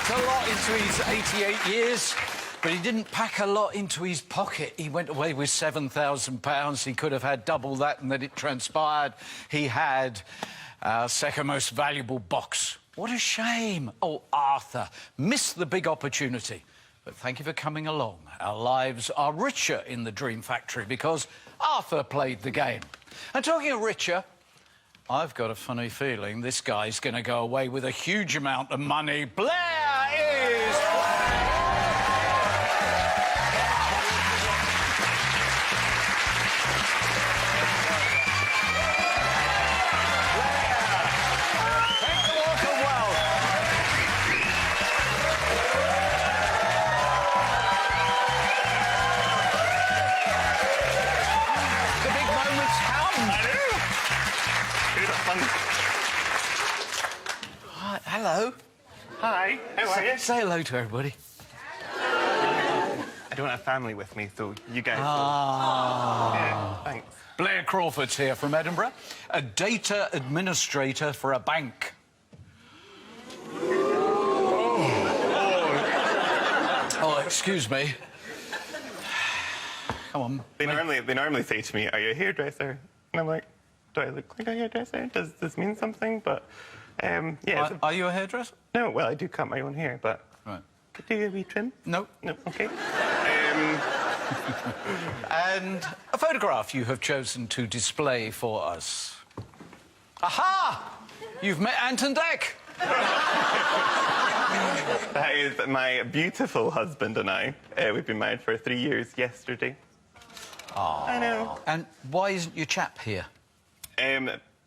packed a lot into his 88 years, but he didn't pack a lot into his pocket. He went away with £7,000. He could have had double that, and then it transpired he had our second most valuable box. What a shame. Oh, Arthur, missed the big opportunity. But thank you for coming along. Our lives are richer in the Dream Factory because Arthur played the game. And talking of richer, I've got a funny feeling this guy's going to go away with a huge amount of money. Blair is... Hello. Hi, how are you? Say hello to everybody. I don't have family with me, so you guys... Yeah, thanks. Blair Crawford's here from Edinburgh, a data administrator for a bank. Oh, excuse me. Come on. They normally say to me, "Are you a hairdresser?" And I'm like, "Do I look like a hairdresser? Does this mean something?" But yeah. Are you a hairdresser? No, well, I do cut my own hair, but... Right. Could you wee trim? No. No, OK. And a photograph you have chosen to display for us. Aha! You've met Anton Deck. That is my beautiful husband and I. We've been married for 3 years yesterday. Oh. I know. And why isn't your chap here?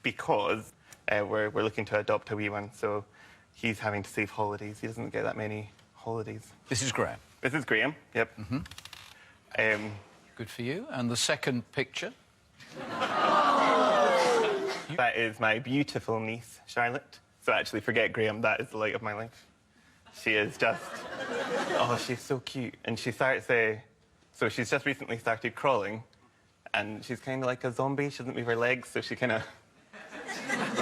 Because we're looking to adopt a wee one, so he's having to save holidays. He doesn't get that many holidays. This is Graham. This is Graham, yep. Mm-hmm. Good for you. And the second picture? That is my beautiful niece, Charlotte. So actually, forget Graham, that is the light of my life. She is just... Oh, she's so cute. And she starts... So she's just recently started crawling, and she's kind of like a zombie. She doesn't move her legs, so she kind of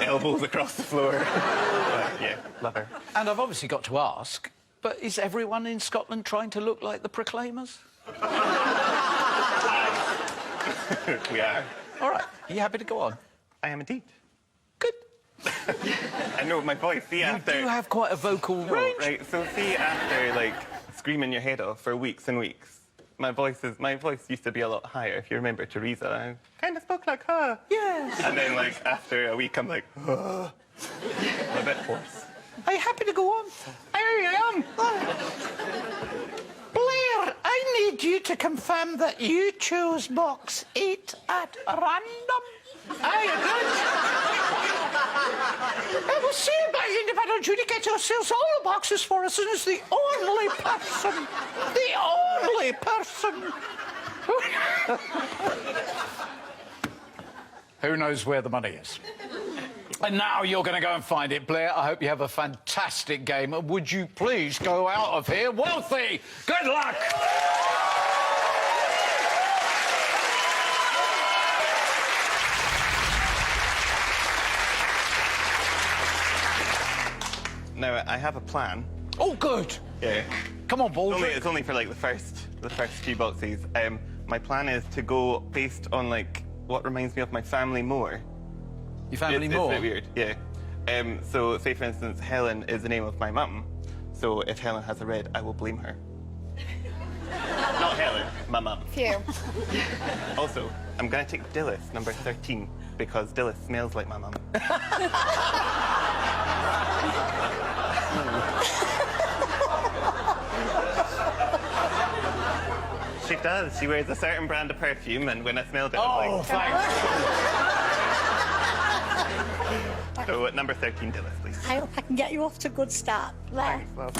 elbows across the floor. But, yeah, love her. And I've obviously got to ask, but is everyone in Scotland trying to look like the Proclaimers? We are. All right. Are you happy to go on? I am indeed. Good. I know, my voice, see, after... You do have quite a vocal range. Right, so see, after, like, screaming your head off for weeks and weeks, my voice used to be a lot higher. If you remember Teresa, I kind of spoke like her. Yes. And then, like, after a week, I'm like, I'm a bit hoarse. Are you happy to go on? I am. Blair, I need you to confirm that you chose box 8 at random. Aye, I will see about your independent adjudicator who sells all the boxes for us and is the only person who knows where the money is. And now you're going to go and find it, Blair. I hope you have a fantastic game. And would you please go out of here wealthy? Good luck! Now, I have a plan. Oh, good. Yeah. Come on, Baldrick. It's only for, like, the first few boxes. My plan is to go based on, like, what reminds me of my family more. Your family more? It's a bit weird, yeah. So, say, for instance, Helen is the name of my mum. So, if Helen has a red, I will blame her. Not Helen, my mum. Phew. Also, I'm going to take Dillis, number 13, because Dillis smells like my mum. She does. She wears a certain brand of perfume, and when I smelled it, I was like... Thanks. So, at number 13, Dillis, please. I hope I can get you off to a good start. There. Thanks, love.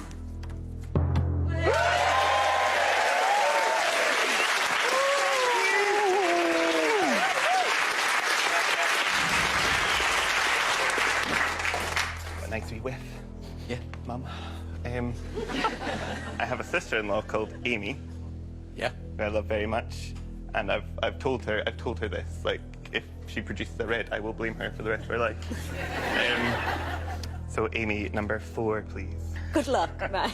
A nice wee whiff. Yeah, Mum. I have a sister-in-law called Amy. Yeah. Who I love very much, and I've told her this. Like, if she produces a red, I will blame her for the rest of her life. So, Amy, number 4, please. Good luck, bye.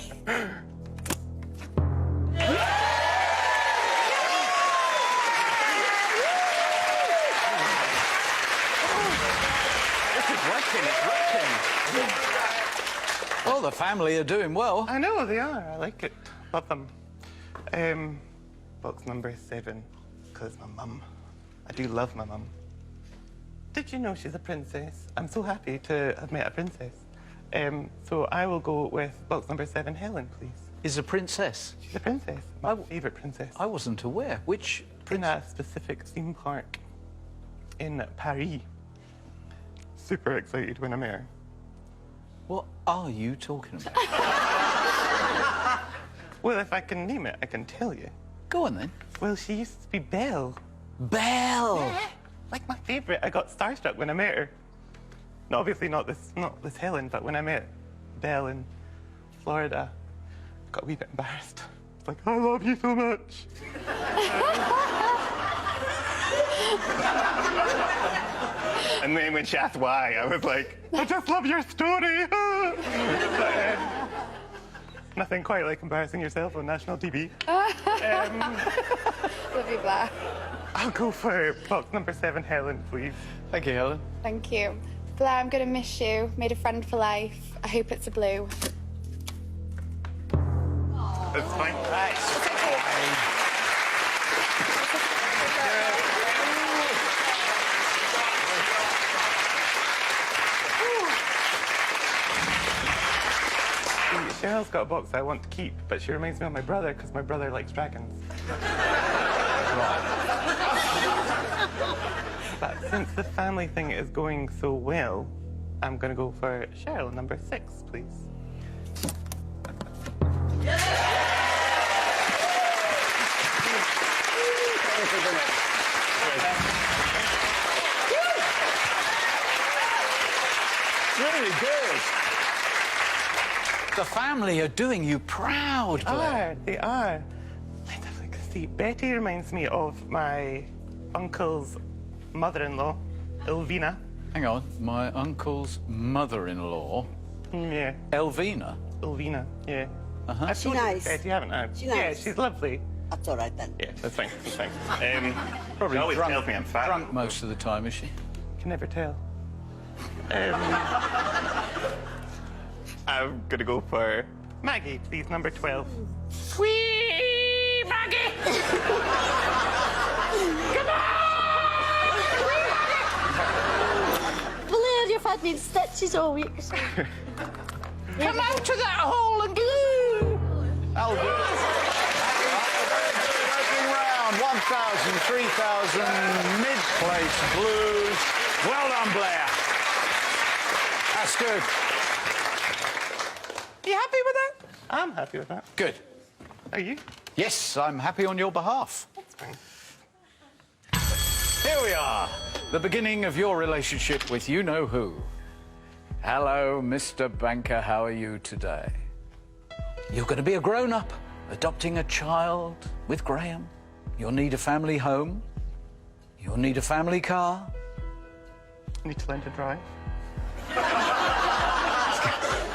This is working, it's working. Well, the family are doing well. I know, they are. I like it. Love them. Box number 7, because my mum. I do love my mum. Did you know she's a princess? I'm so happy to have met a princess. So I will go with box number 7, Helen, please. Is a princess? She's a princess. My favourite princess. I wasn't aware. Which In a specific theme park in Paris. Super excited when I met her. What are you talking about? Well, if I can name it, I can tell you. Go on then. Well, she used to be Belle. Belle. Like my favourite. I got starstruck when I met her. No, obviously not this Helen, but when I met Belle in Florida, I got a wee bit embarrassed. It's like, I love you so much. And then when she asked why, I was like, I just love your story. But, nothing quite like embarrassing yourself on national TV. Love you, Blair. I'll go for box number 7, Helen, please. Thank you, Helen. Thank you. Blair, I'm going to miss you. Made a friend for life. I hope it's a blue. It's fine. Cheryl's got a box I want to keep, but she reminds me of my brother because my brother likes dragons. But since the family thing is going so well, I'm going to go for Cheryl, number 6, please. Really good. The family are doing you proud, Blair. They are. Let's have a look. See, Betty reminds me of my uncle's mother-in-law, Elvina. Hang on. My uncle's mother-in-law, Yeah, Elvina. Elvina, yeah. Uh-huh. I've told nice? you Betty, haven't I? She Yeah, nice? she's lovely. That's all right then. Yeah, that's fine, that's fine. Probably she always drunk, tells me I'm fat. drunk most of the time, is she? Can never tell. I'm gonna go for Maggie, please, number 12. Wee, Maggie! Come on! Blair, you've had me in stitches all week. So. Come out to that hole and glue! I'll do it. Opening round, 1,000, 3,000, mid-place blues. Well done, Blair. That's good. Are you happy with that? I'm happy with that. Good. Are you? Yes, I'm happy on your behalf. That's fine. Here we are, the beginning of your relationship with you-know-who. Hello, Mr. Banker, how are you today? You're going to be a grown-up, adopting a child with Graham. You'll need a family home. You'll need a family car. Need to learn to drive.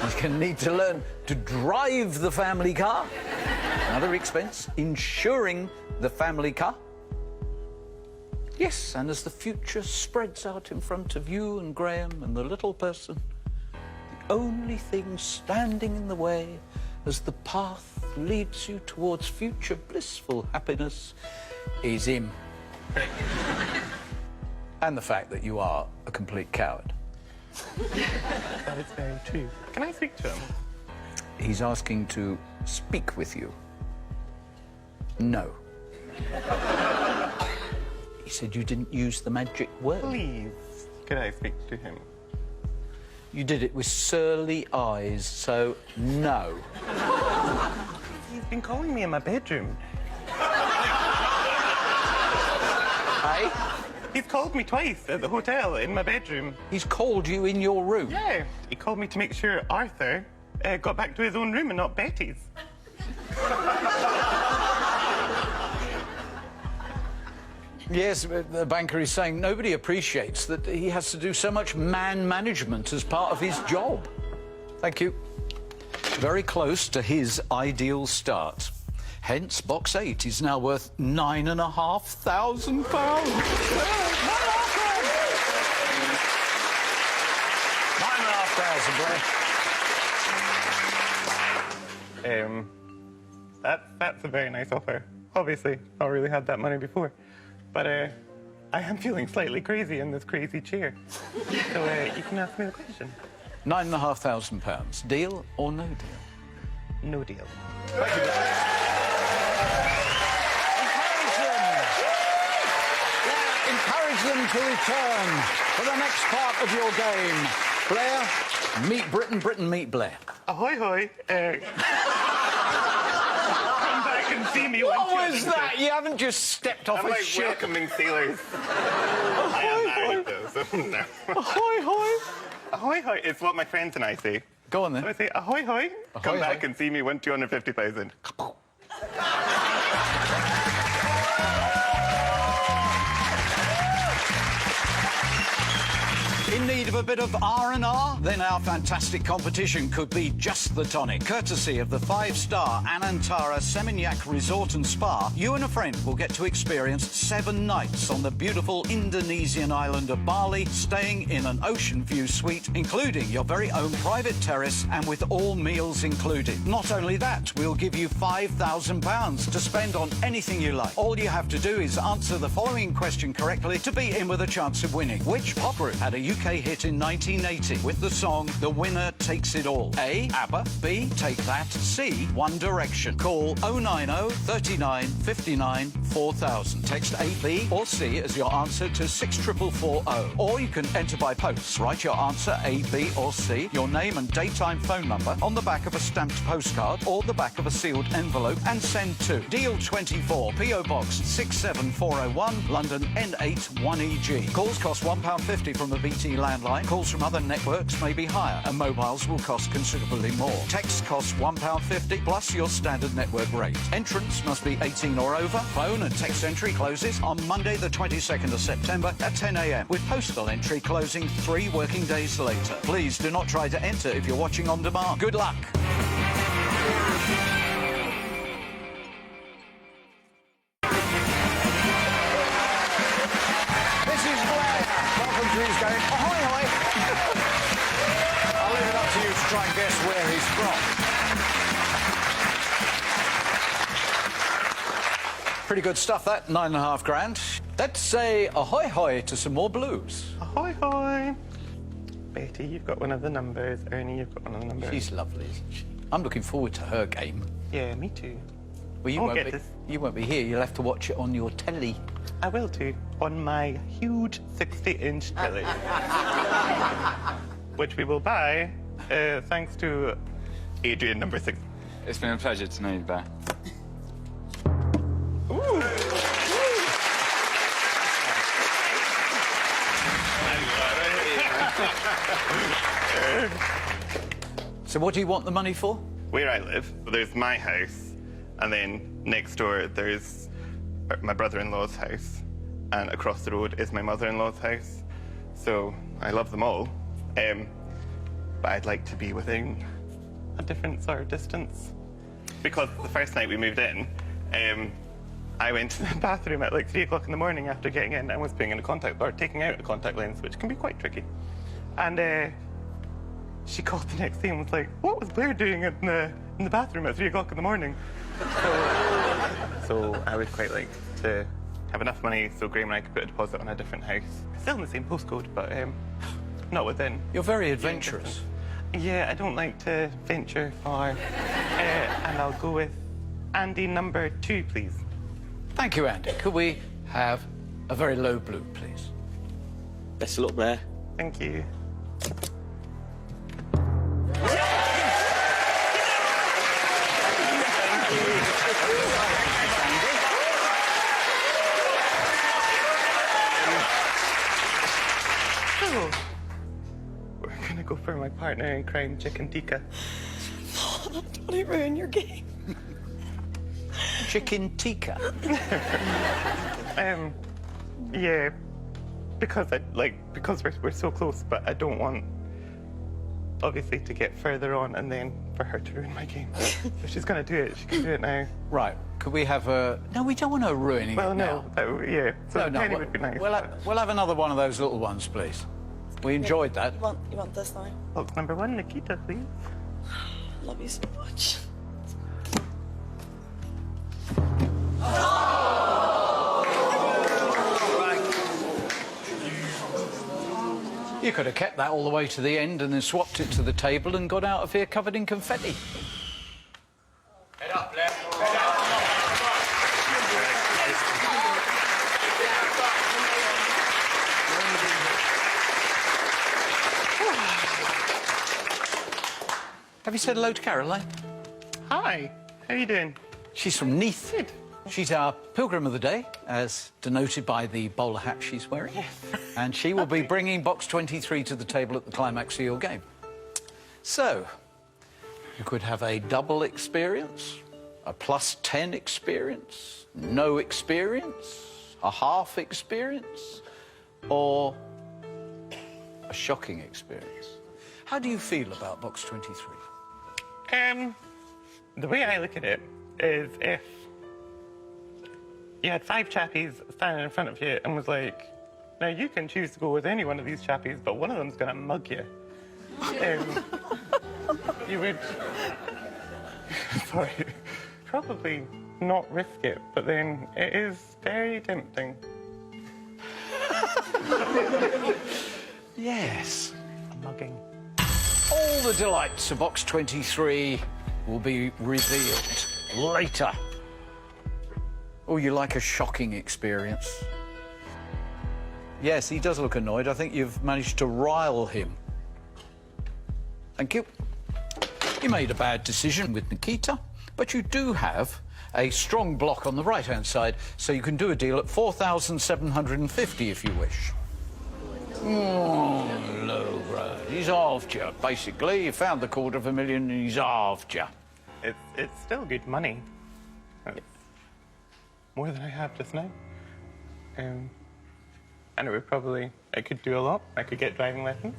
You're going to need to learn to drive the family car. Another expense, insuring the family car. Yes, and as the future spreads out in front of you and Graham and the little person, the only thing standing in the way as the path leads you towards future blissful happiness is him. And the fact that you are a complete coward. That is very true. Can I speak to him? He's asking to speak with you. No. He said you didn't use the magic word. Please, could I speak to him? You did it with surly eyes, so no. He's been calling me in my bedroom. Hey? He's called me twice at the hotel in my bedroom. He's called you in your room. Yeah, he called me to make sure Arthur got back to his own room and not Betty's. Yes, but the banker is saying nobody appreciates that he has to do so much man management as part of his job. Thank you. Very close to his ideal start. Hence, box 8 is now worth £9,500. £9,500, That's a very nice offer. Obviously, I really had that money before. But I am feeling slightly crazy in this crazy chair. So you can ask me the question. £9,500. Deal or no deal? No deal. Thank you, Blair. Encourage them to return for the next part of your game. Blair, meet Britain, Britain meet Blair. Ahoy, hoy. Come back and see me. What was that? You haven't just stepped off I'm a like ship. welcoming sailors. I am married, though, so no. Ahoy, hoy. Ahoy, hoy. It's what my friends and I say. Go on, then. So I say, ahoy, hoy. Come Ahoy, back hoy. and see me, win 250,000. In need of a bit of R&R? Then our fantastic competition could be just the tonic. Courtesy of the 5-star Anantara Seminyak Resort and Spa, you and a friend will get to experience 7 nights on the beautiful Indonesian island of Bali, staying in an ocean view suite, including your very own private terrace and with all meals included. Not only that, we'll give you £5,000 to spend on anything you like. All you have to do is answer the following question correctly to be in with a chance of winning. Which pop group had a UK hit in 1980 with the song The Winner Takes It All? A. ABBA. B. Take That. C. One Direction. Call 090 39 59 4000. Text A, B or C as your answer to 64440. Or you can enter by post. Write your answer A, B or C, your name and daytime phone number on the back of a stamped postcard or the back of a sealed envelope and send to Deal 24, PO Box 67401, London N8 1EG. Calls cost £1.50 from a BT landline. Calls from other networks may be higher and mobiles will cost considerably more. Text costs £1.50 plus your standard network rate. Entrance must be 18 or over. Phone and text entry closes on Monday the 22nd of September at 10 a.m. with postal entry closing 3 working days later. Please do not try to enter if you're watching on demand. Good luck. This is Blair. Welcome to his game. Ahoy, ahoy. I'll leave it up to you to try and guess where he's from. Pretty good stuff, that. £9,500. Let's say ahoy, hoy to some more blues. Ahoy, hoy. Betty, you've got one of the numbers. Ernie, you've got one of the numbers. She's lovely, isn't she? I'm looking forward to her game. Yeah, me too. Well, you won't be here. You'll have to watch it on your telly. I will too, on my huge 60-inch telly. Which we will buy thanks to Adrian number 6. It's been a pleasure to know you, Bear. Ooh. So what do you want the money for? Where I live, there's my house, and then next door there's my brother-in-law's house, and across the road is my mother-in-law's house. So I love them all, but I'd like to be within a different sort of distance. Because the first night we moved in, I went to the bathroom at like 3 o'clock in the morning after getting in and was putting in taking out a contact lens, which can be quite tricky. And she called the next day and was like, "What was Blair doing in the bathroom at 3 o'clock in the morning?" So I would quite like to have enough money so Graham and I could put a deposit on a different house. Still in the same postcode, but not within. You're very adventurous. Yeah, I don't like to venture far. And I'll go with Andy number 2, please. Thank you, Andy. Could we have a very low blue, please? Best of luck, Blair. Thank you. So, we're gonna go for my partner in crime, Chicken Tikka. Don't ruin your game. Chicken tikka. Yeah, because we're so close, but I don't want obviously to get further on and then for her to ruin my game. If she's going to do it, she can do it now. Right. Could we have a... No, we don't want her ruining Well, it no. now. Yeah. So No, penny no, would be nice. we'll have another one of those little ones, please. We enjoyed that. You want this now? Box number 1, Nikita, please. Love you so much. You could have kept that all the way to the end and then swapped it to the table and got out of here covered in confetti. Head up, left. Head up. Have you said hello to Caroline? Hi. How are you doing? She's from Neath. Good. She's our pilgrim of the day, as denoted by the bowler hat she's wearing. And she will be bringing box 23 to the table at the climax of your game. So, you could have a double experience, a +10 experience, no experience, a half experience, or a shocking experience. How do you feel about box 23? The way I look at it is if you had 5 chappies standing in front of you and was like, now you can choose to go with any one of these chappies, but one of them's going to mug you. You would sorry, probably not risk it, but then it is very tempting. Yes. Mugging. All the delights of box 23 will be revealed later. Oh, you like a shocking experience? Yes, he does look annoyed. I think you've managed to rile him. Thank you. You made a bad decision with Nikita, but you do have a strong block on the right-hand side, so you can do a deal at 4,750 if you wish. Oh, no, bro. He's halved you, basically. You found the $250,000 and he's halved you. It's still good money. It's more than I have just now. And it would probably... I could do a lot. I could get driving lessons.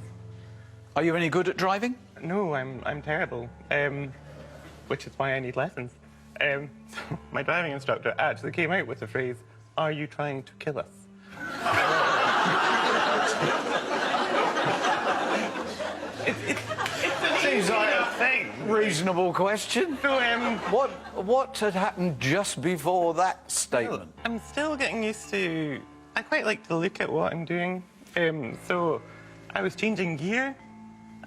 Are you any good at driving? No, I'm terrible. Which is why I need lessons. So my driving instructor actually came out with the phrase, "Are you trying to kill us?" Seems like a thing. Reasonable question. So, What had happened just before that statement? I'm still getting used to... I quite like to look at what I'm doing. So I was changing gear,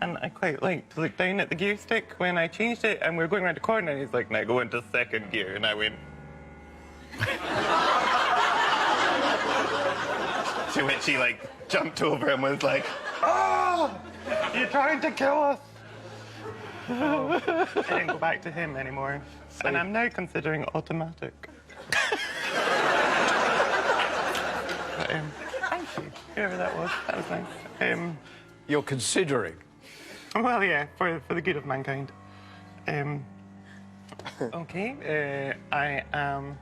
and I quite like to look down at the gear stick when I changed it, and we were going around the corner, and he's like, now go into second gear, and I went... To which he, like, jumped over and was like, "Oh, you're trying to kill us." I didn't go back to him anymore. And I'm now considering automatic. But, thank you, whoever that was. That was nice. You're considering. Well, yeah, for the good of mankind. Okay, I am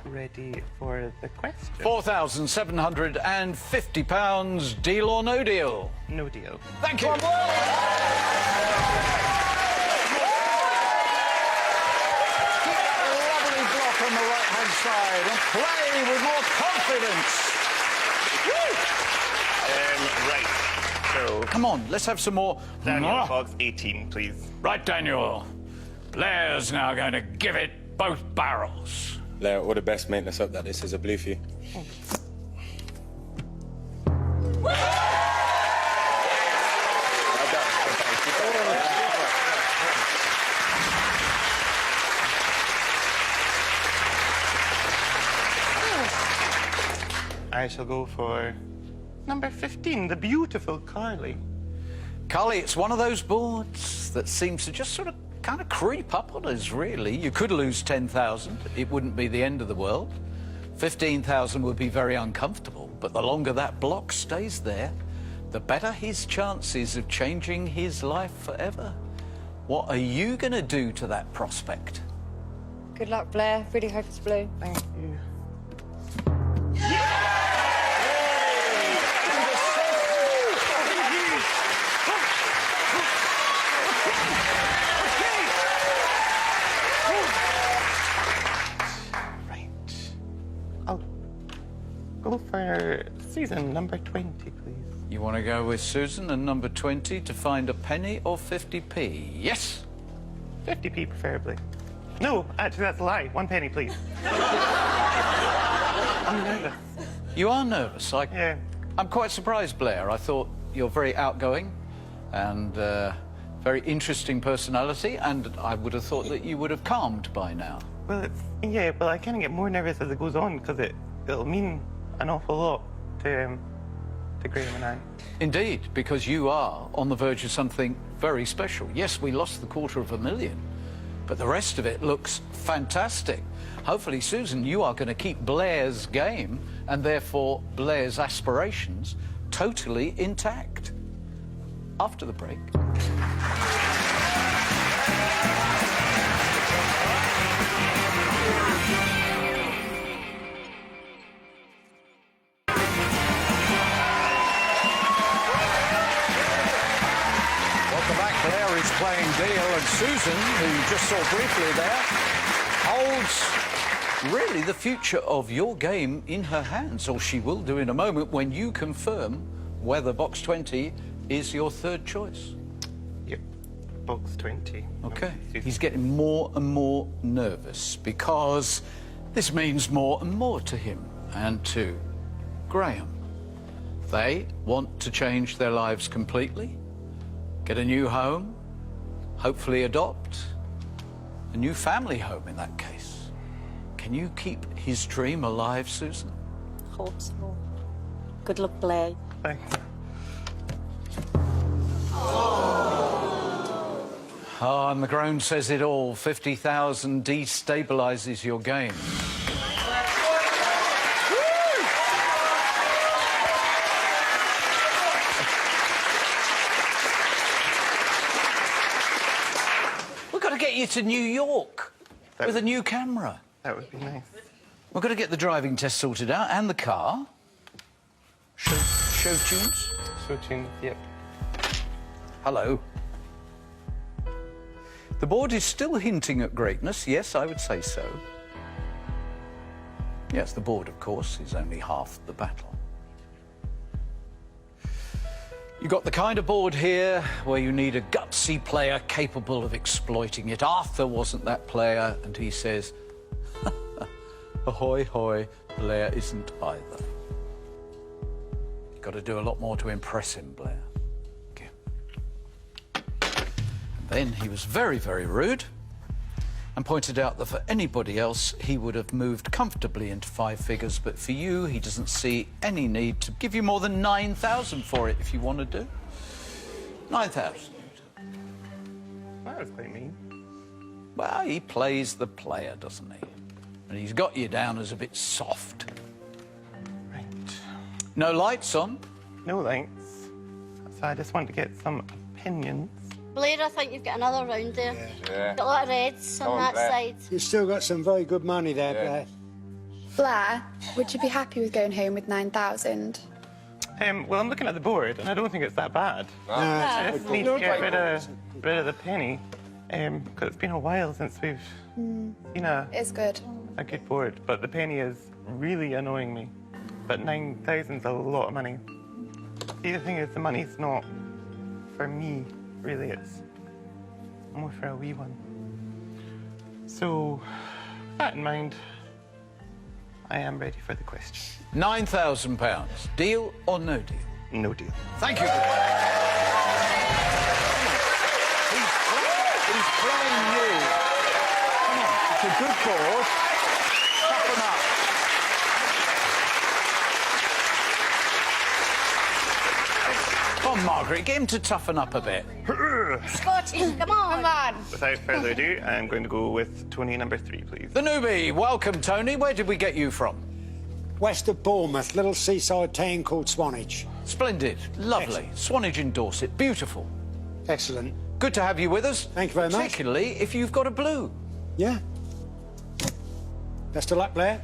ready for the question. £4,750. Deal or no deal? No deal. Thank you. Lovely block on the right-hand side and play with more confidence. Right. So, Come on, let's have some more. Daniel, box 18, please. Right, Daniel. Blair's now going to give it both barrels. Blair, all the best, mate. Let's hope that this is a blue for you. I shall go for number 15, the beautiful Carly. Carly, it's one of those boards that seems to just sort of kind of creep up on us, really. You could lose 10,000. It wouldn't be the end of the world. 15,000 would be very uncomfortable, but the longer that block stays there, the better his chances of changing his life forever. What are you going to do to that prospect? Good luck, Blair. Really hope it's blue. Thank you. Susan, number 20, please. You want to go with Susan and number 20 to find a penny or 50p? Yes? 50p preferably. No, actually, that's a lie. 1 penny, please. I'm nervous. You are nervous. Yeah. I'm quite surprised, Blair. I thought you're very outgoing and very interesting personality, and I would have thought that you would have calmed by now. Well, I kind of get more nervous as it goes on because it'll mean an awful lot to Graham and I. Indeed, because you are on the verge of something very special. Yes, we lost the $250,000, but the rest of it looks fantastic. Hopefully, Susan, you are going to keep Blair's game and therefore Blair's aspirations totally intact. After the break. Welcome back. Blair is playing Deal, and Susan, who you just saw briefly there, holds really the future of your game in her hands, or she will do in a moment when you confirm whether box 20 is your third choice. Yep, box 20. OK. He's getting more and more nervous because this means more and more to him and to Graham. They want to change their lives completely, get a new home, hopefully adopt a new family home in that case. Can you keep his dream alive, Susan? Hope so. Good luck, Blair. Thanks. Oh, and the groan says it all. 50,000 destabilises your game. We've got to get you to New York with a new camera. That would be nice. We've got to get the driving test sorted out and the car. Show tunes. Show tunes, yep. Hello. The board is still hinting at greatness. Yes, I would say so. Yes, the board, of course, is only half the battle. You've got the kind of board here where you need a gutsy player capable of exploiting it. Arthur wasn't that player, and he says, ahoy, hoy, Blair isn't either. You've got to do a lot more to impress him, Blair. Okay. And then he was very, very rude and pointed out that for anybody else, he would have moved comfortably into 5 figures, but for you, he doesn't see any need to give you more than 9,000 for it if you want to do. 9,000. That was quite mean. Well, he plays the player, doesn't he? And he's got you down as a bit soft. Right. No lights on? No lights. So I just want to get some opinions. Blair, I think you've got another round there. Yeah. Got a lot of reds on that side. You've still got some very good money there, Yeah. Blair. Blair, would you be happy with going home with 9,000? Well, I'm looking at the board, and I don't think it's that bad. I just need to get rid of the penny, because it's been a while since we've seen It's good. a good board. But the penny is really annoying me. But 9,000's a lot of money. See, the thing is, the money's not for me, really. It's more for a wee one. So, with that in mind, I am ready for the question. £9,000. Deal or no deal? No deal. Thank you. He's playing you. Come on, it's a good board. Toughen up. Come on, Margaret, get him to toughen up a bit. Scotty, come on. Come on. Without further ado, I'm going to go with Tony number 3, please. The newbie, welcome, Tony. Where did we get you from? West of Bournemouth, little seaside town called Swanage. Splendid, lovely. Swanage in Dorset, beautiful. Excellent. Good to have you with us. Thank you very much. Particularly if you've got a blue. Yeah. Best of luck, Blair.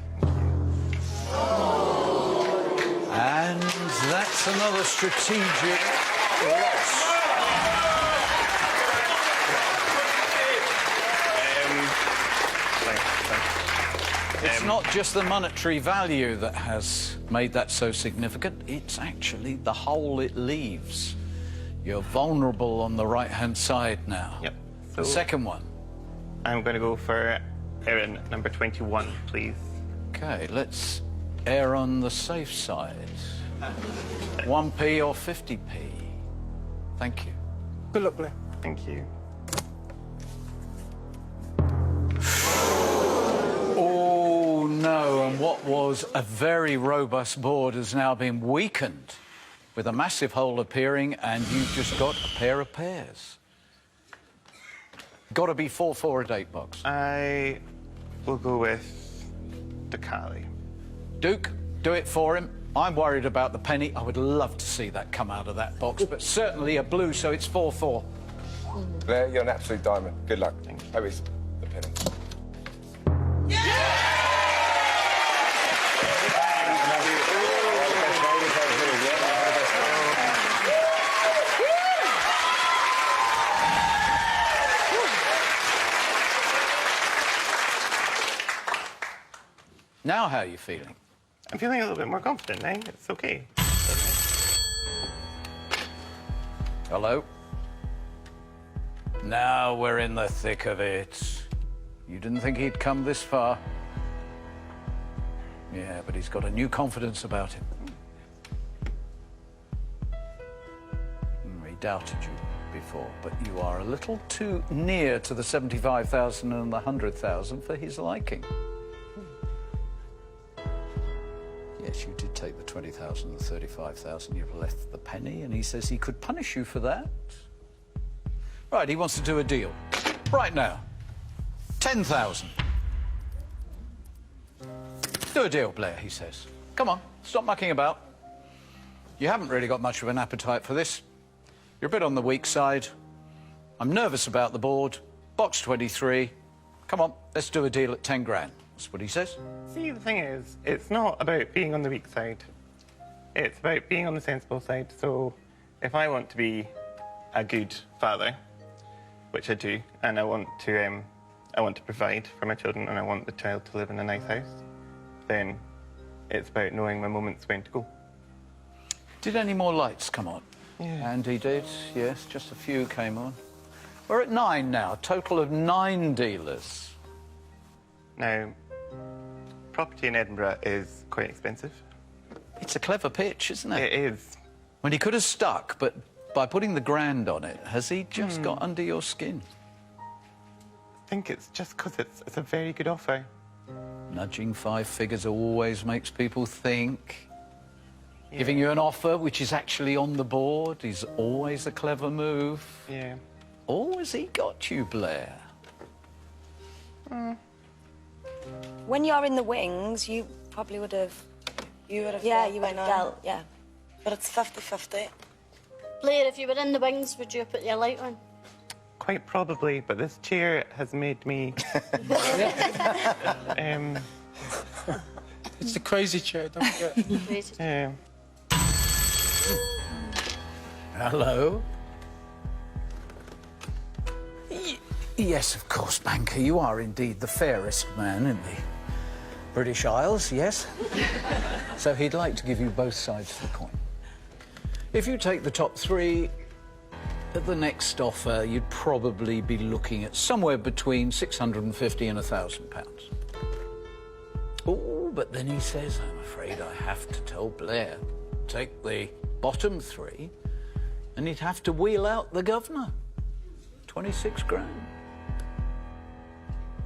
And that's another strategic loss. It's not just the monetary value that has made that so significant. It's actually the hole it leaves. You're vulnerable on the right-hand side now. Yep. The second one. I'm going to go for Erin, number 21, please. OK, let's err on the safe side. 1p or 50p? Thank you. Good luck, Blair. Thank you. Oh, no, and what was a very robust board has now been weakened with a massive hole appearing, and you've just got a pair of pairs. Got to be 4-4 at 8 box. I will go with the Cali. Duke, do it for him. I'm worried about the penny. I would love to see that come out of that box, but certainly a blue, so it's 4-4. Blair, you're an absolute diamond. Good luck. Hope it's the penny. Now how are you feeling? I'm feeling a little bit more confident now. It's okay. Hello? Now we're in the thick of it. You didn't think he'd come this far? Yeah, but he's got a new confidence about him. He doubted you before, but you are a little too near to the 75,000 and the 100,000 for his liking. Yes, you did take the 20,000 and the 35,000. You've left the penny, and he says he could punish you for that. Right, he wants to do a deal. Right now. 10,000. Do a deal, Blair, he says. Come on, stop mucking about. You haven't really got much of an appetite for this. You're a bit on the weak side. I'm nervous about the board. Box 23. Come on, let's do a deal at 10 grand. That's what he says. See, the thing is, it's not about being on the weak side. It's about being on the sensible side. So if I want to be a good father, which I do, and I want to provide for my children, and I want the child to live in a nice house, then it's about knowing my moments when to go. Did any more lights come on? Yeah. Andy did, yes, just a few came on. We're at 9 now, total of 9 dealers. Now, property in Edinburgh is quite expensive. It's a clever pitch, isn't it? It is. When he could have stuck, but by putting the grand on it, has he just got under your skin? I think it's just because it's a very good offer. Nudging 5 figures always makes people think. Yeah. Giving you an offer which is actually on the board is always a clever move. Yeah. Or has he got you, Blair? When you're in the wings, you probably would have... You would have... Yeah, you would have dealt. Yeah. But it's 50-50. Blair, if you were in the wings, would you have put your light on? Quite probably, but this chair has made me... It's the crazy chair, don't forget. Crazy. Yeah. Hello? Yes, of course, banker. You are indeed the fairest man in the British Isles, yes? So he'd like to give you both sides of the coin. If you take the top 3, at the next offer, you'd probably be looking at somewhere between 650 and £1,000. Oh, but then he says, I'm afraid I have to tell Blair, take the bottom 3, and he'd have to wheel out the governor. 26 grand.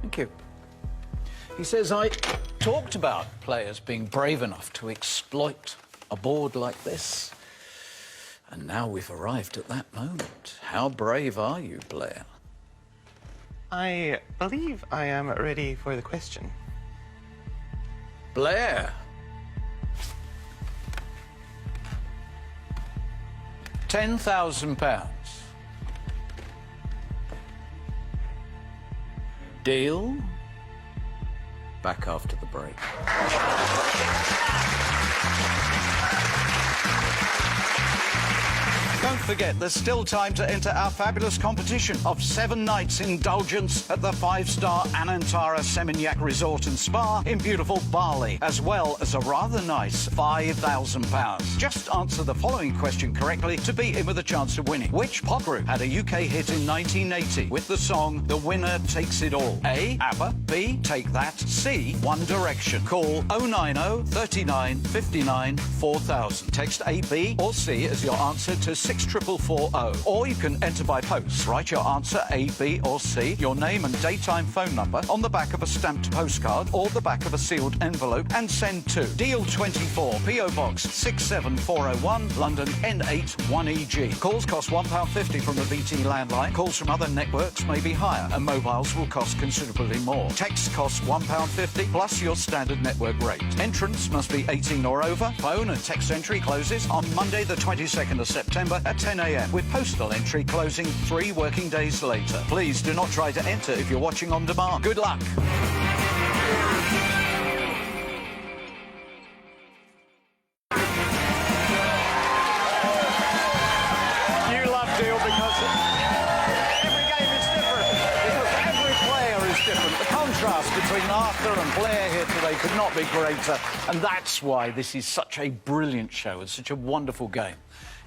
Thank you. He says, I talked about players being brave enough to exploit a board like this. And now we've arrived at that moment. How brave are you, Blair? I believe I am ready for the question. Blair. £10,000. Deal? Back after the break. Don't forget, there's still time to enter our fabulous competition of 7 nights indulgence at the 5-star Anantara Seminyak Resort and Spa in beautiful Bali, as well as a rather nice £5,000. Just answer the following question correctly to be in with a chance of winning. Which pop group had a UK hit in 1980 with the song The Winner Takes It All? A. ABBA. B. Take That. C. One Direction. Call 090 39 59 4000. Text A, B or C as your answer to 64440. Or you can enter by post. Write your answer A, B or C, your name and daytime phone number on the back of a stamped postcard or the back of a sealed envelope and send to Deal 24, PO Box 67401, London N8 1EG. Calls cost £1.50 from the BT landline. Calls from other networks may be higher and mobiles will cost considerably more. Text costs £1.50 plus your standard network rate. Entrance must be 18 or over. Phone and text entry closes on Monday the 22nd of September at 10 a.m. with postal entry closing 3 working days later. Please do not try to enter if you're watching on demand. Good luck. You love Deal because every game is different, because every player is different. The contrast between Arthur and Blair here today could not be greater, and that's why this is such a brilliant show and such a wonderful game.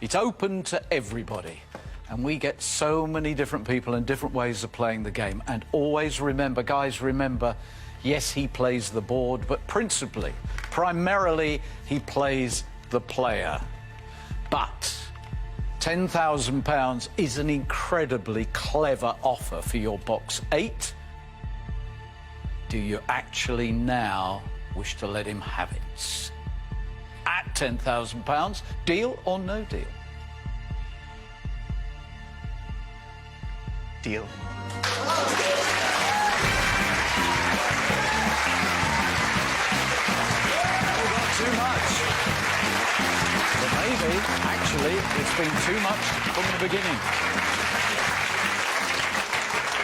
It's open to everybody, and we get so many different people and different ways of playing the game. And always remember, guys, remember, yes, he plays the board, but primarily, he plays the player. But £10,000 is an incredibly clever offer for your box 8. Do you actually now wish to let him have it? At £10,000, deal or no deal? Deal. We got too much. But maybe, actually, it's been too much from the beginning.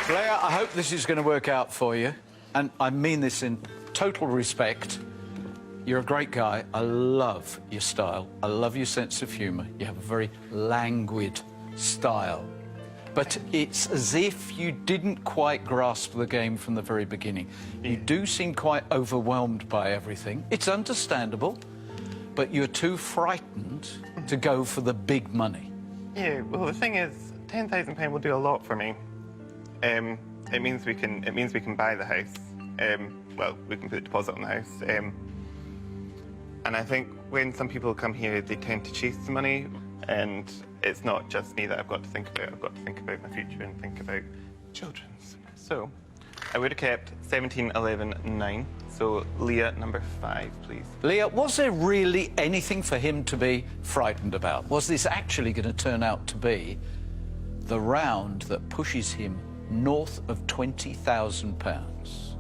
Blair, I hope this is going to work out for you. And I mean this in total respect. You're a great guy. I love your style. I love your sense of humour. You have a very languid style. But it's as if you didn't quite grasp the game from the very beginning. You do seem quite overwhelmed by everything. It's understandable, but you're too frightened to go for the big money. Yeah, well, the thing is, £10,000 will do a lot for me. It means we can buy the house. Well, we can put a deposit on the house. And I think when some people come here, they tend to chase the money, and it's not just me that I've got to think about. I've got to think about my future and think about children's. So I would have kept 17, 11, 9. So Leah, number 5, please. Leah, was there really anything for him to be frightened about? Was this actually going to turn out to be the round that pushes him north of £20,000?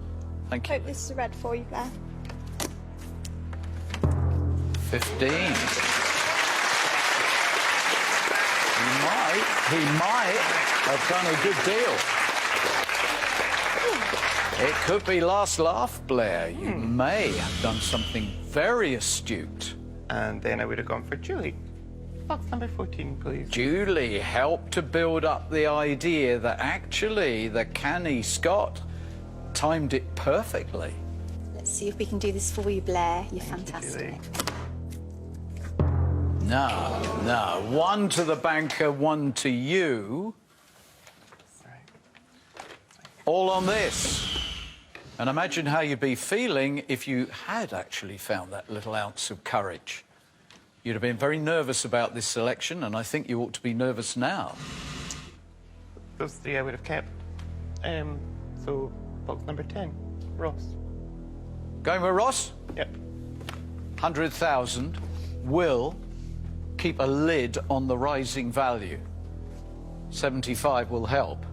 Thank you. Hope this is a red for you, Blair. 15. He might have done a good deal. It could be last laugh, Blair. You may have done something very astute. And then I would have gone for Julie. Box number 14, please. Julie helped to build up the idea that actually the canny Scott timed it perfectly. Let's see if we can do this for you, Blair. You're fantastic. No. 1 to the banker, 1 to you. All on this. And imagine how you'd be feeling if you had actually found that little ounce of courage. You'd have been very nervous about this selection, and I think you ought to be nervous now. Those 3 I would have kept. So, box number 10, Ross. Going with Ross? Yep. 100,000 will keep a lid on the rising value. 75 will help.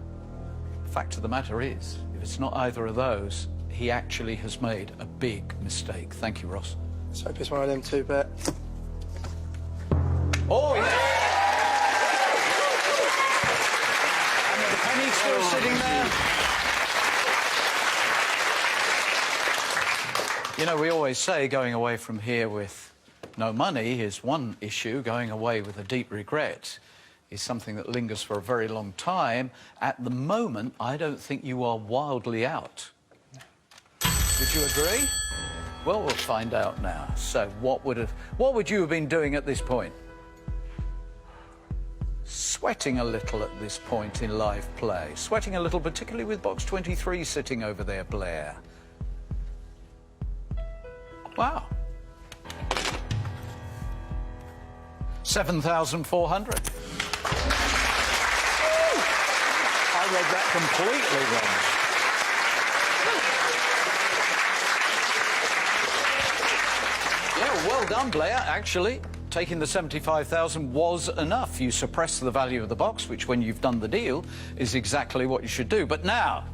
The fact of the matter is, if it's not either of those, he actually has made a big mistake. Thank you, Ross. Let's hope it's one of them 2 bet. Oh, yeah! And the penny's still sitting there. You know, we always say going away from here with no money is one issue, going away with a deep regret is something that lingers for a very long time. At the moment, I don't think you are wildly out. Would you agree? Well, we'll find out now. So what would you have been doing at this point? Sweating a little at this point in live play. Sweating a little, particularly with box 23 sitting over there, Blair. Wow. 7,400. I read that completely wrong. Yeah, well done, Blair, actually. Taking the 75,000 was enough. You suppress the value of the box, which, when you've done the deal, is exactly what you should do. But now,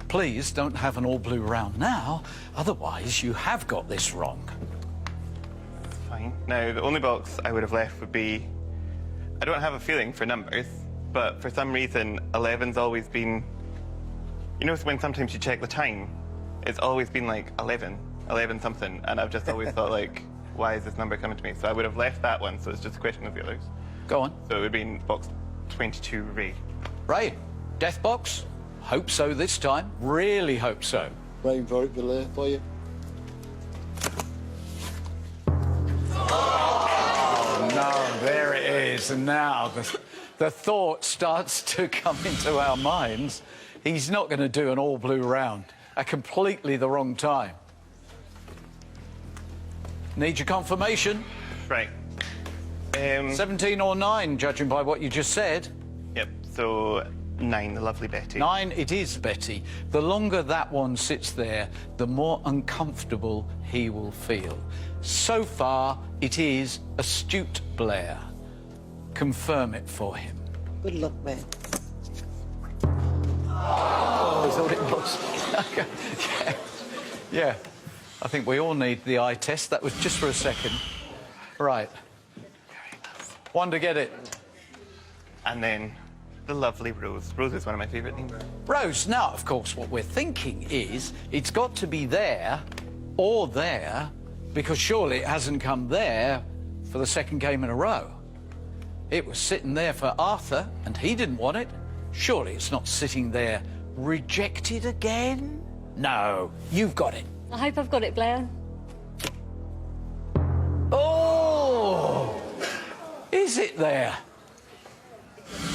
please don't have an all-blue round now, otherwise you have got this wrong. Fine. Now, the only box I would have left would be... I don't have a feeling for numbers, but for some reason, 11's always been... You know when sometimes you check the time? It's always been like 11 something, and I've just always thought, like, why is this number coming to me? So I would have left that one, so it's just a question of the others. Go on. So it would be in box 22, Ray. Ray, death box? Hope so this time. Really hope so. Waiting for it to for you. Oh, no, there it is. And now the thought starts to come into our minds. He's not going to do an all-blue round at completely the wrong time. Need your confirmation? Right. 17 or 9, judging by what you just said. Yep, so 9, the lovely Betty. 9, it is Betty. The longer that one sits there, the more uncomfortable he will feel. So far, it is astute Blair. Confirm it for him. Good luck, man. Oh, is that what it was? Yeah. I think we all need the eye test. That was just for a second. Right. One to get it. And then the lovely Rose. Rose is one of my favourite names. Rose. Now, of course, what we're thinking is it's got to be there or there, because surely it hasn't come there for the second game in a row. It was sitting there for Arthur, and he didn't want it. Surely it's not sitting there rejected again? No, you've got it. I hope I've got it, Blair. Oh! Is it there?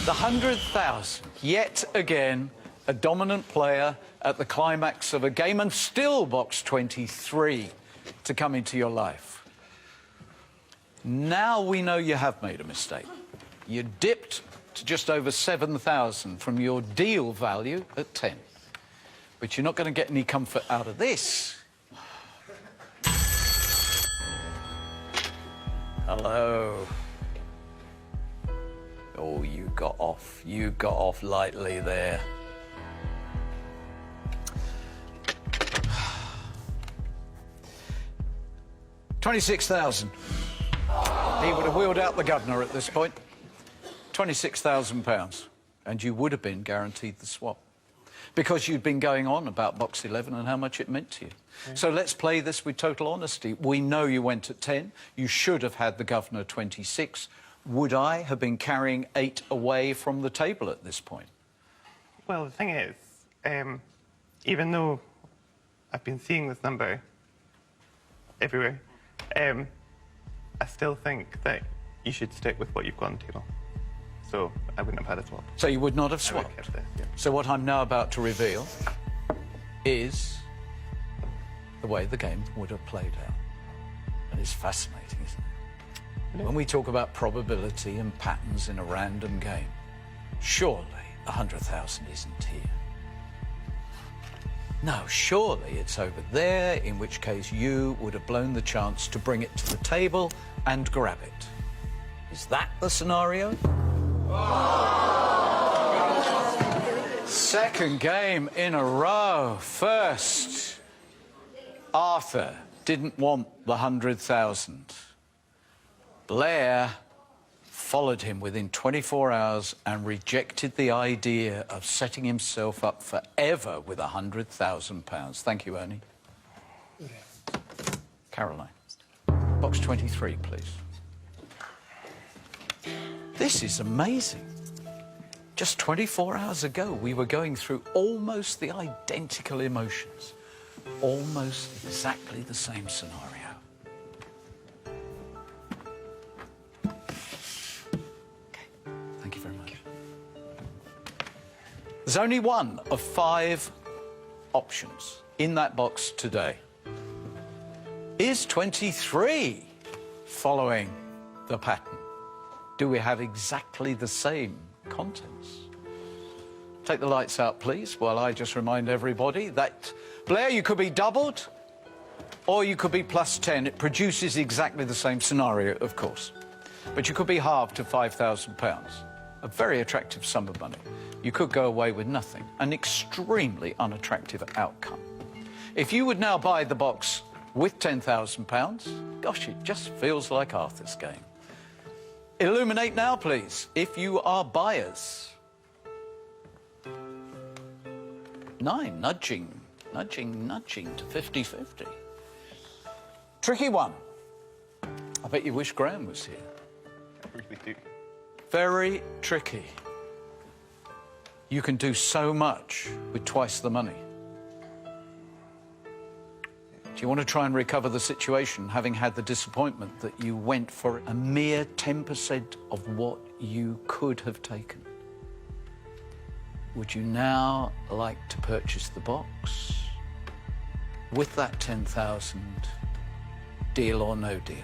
The 100,000. Yet again, a dominant player at the climax of a game, and still box 23 to come into your life. Now we know you have made a mistake. You dipped to just over 7,000 from your deal value at 10. But you're not going to get any comfort out of this. Hello. Oh, you got off. You got off lightly there. £26,000. He would have wheeled out the governor at this point. £26,000. And you would have been guaranteed the swap. Because you'd been going on about box 11 and how much it meant to you. Yeah. So let's play this with total honesty. We know you went at 10. You should have had the governor 26. Would I have been carrying 8 away from the table at this point? Well, the thing is, even though I've been seeing this number everywhere, I still think that you should stick with what you've got on the table. So I wouldn't have had a swap. So you would not have swapped? I would have kept this, yeah. So what I'm now about to reveal is the way the game would have played out. And it's fascinating, isn't it? Yeah. When we talk about probability and patterns in a random game, surely 100,000 isn't here. No, surely it's over there, in which case you would have blown the chance to bring it to the table and grab it. Is that the scenario? Second game in a row. First, Arthur didn't want the 100,000. Blair followed him within 24 hours and rejected the idea of setting himself up forever with £100,000. Thank you, Ernie. Caroline. Box 23, please. This is amazing. Just 24 hours ago, we were going through almost the identical emotions. Almost exactly the same scenario. Okay, thank you very much. There's only one of 5 options in that box today. Is 23 following the pattern? Do we have exactly the same contents? Take the lights out, please, while I just remind everybody that, Blair, you could be doubled or you could be plus 10. It produces exactly the same scenario, of course. But you could be halved to £5,000. A very attractive sum of money. You could go away with nothing. An extremely unattractive outcome. If you would now buy the box with £10,000, gosh, it just feels like Arthur's game. Illuminate now, please, if you are buyers. 9, nudging to 50-50. Tricky one. I bet you wish Graham was here. I really do. Very tricky. You can do so much with twice the money. Do you want to try and recover the situation, having had the disappointment that you went for a mere 10% of what you could have taken? Would you now like to purchase the box with that 10,000, deal or no deal?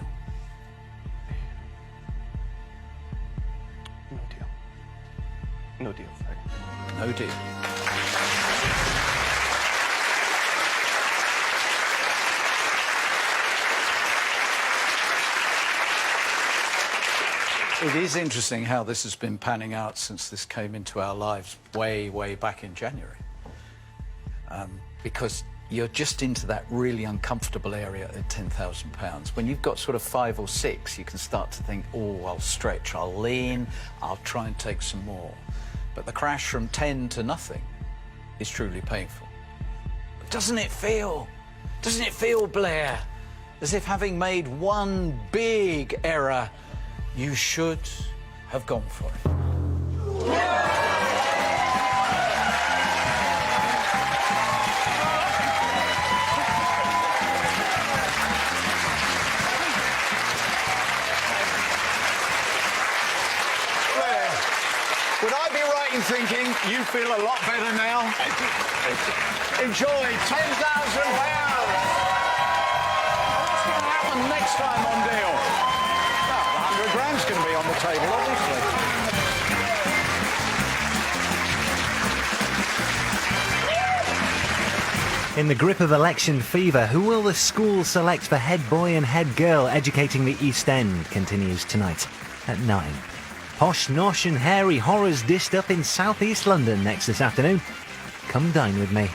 No deal. No deal, sorry. No deal. It is interesting how this has been panning out since this came into our lives way, way back in January. Because you're just into that really uncomfortable area at £10,000. When you've got sort of 5 or 6, you can start to think, oh, I'll stretch, I'll lean, I'll try and take some more. But the crash from 10 to nothing is truly painful. But doesn't it feel, Blair, as if having made one big error, you should have gone for it? Blair, would I be right in thinking you feel a lot better now? Enjoy £10,000. What's going to happen next time on Deal? £100 grand's going to be on the table, obviously. In the grip of election fever, who will the school select for head boy and head girl educating the East End continues tonight at 9. Posh, nosh and hairy horrors dished up in South East London next this afternoon. Come dine with me.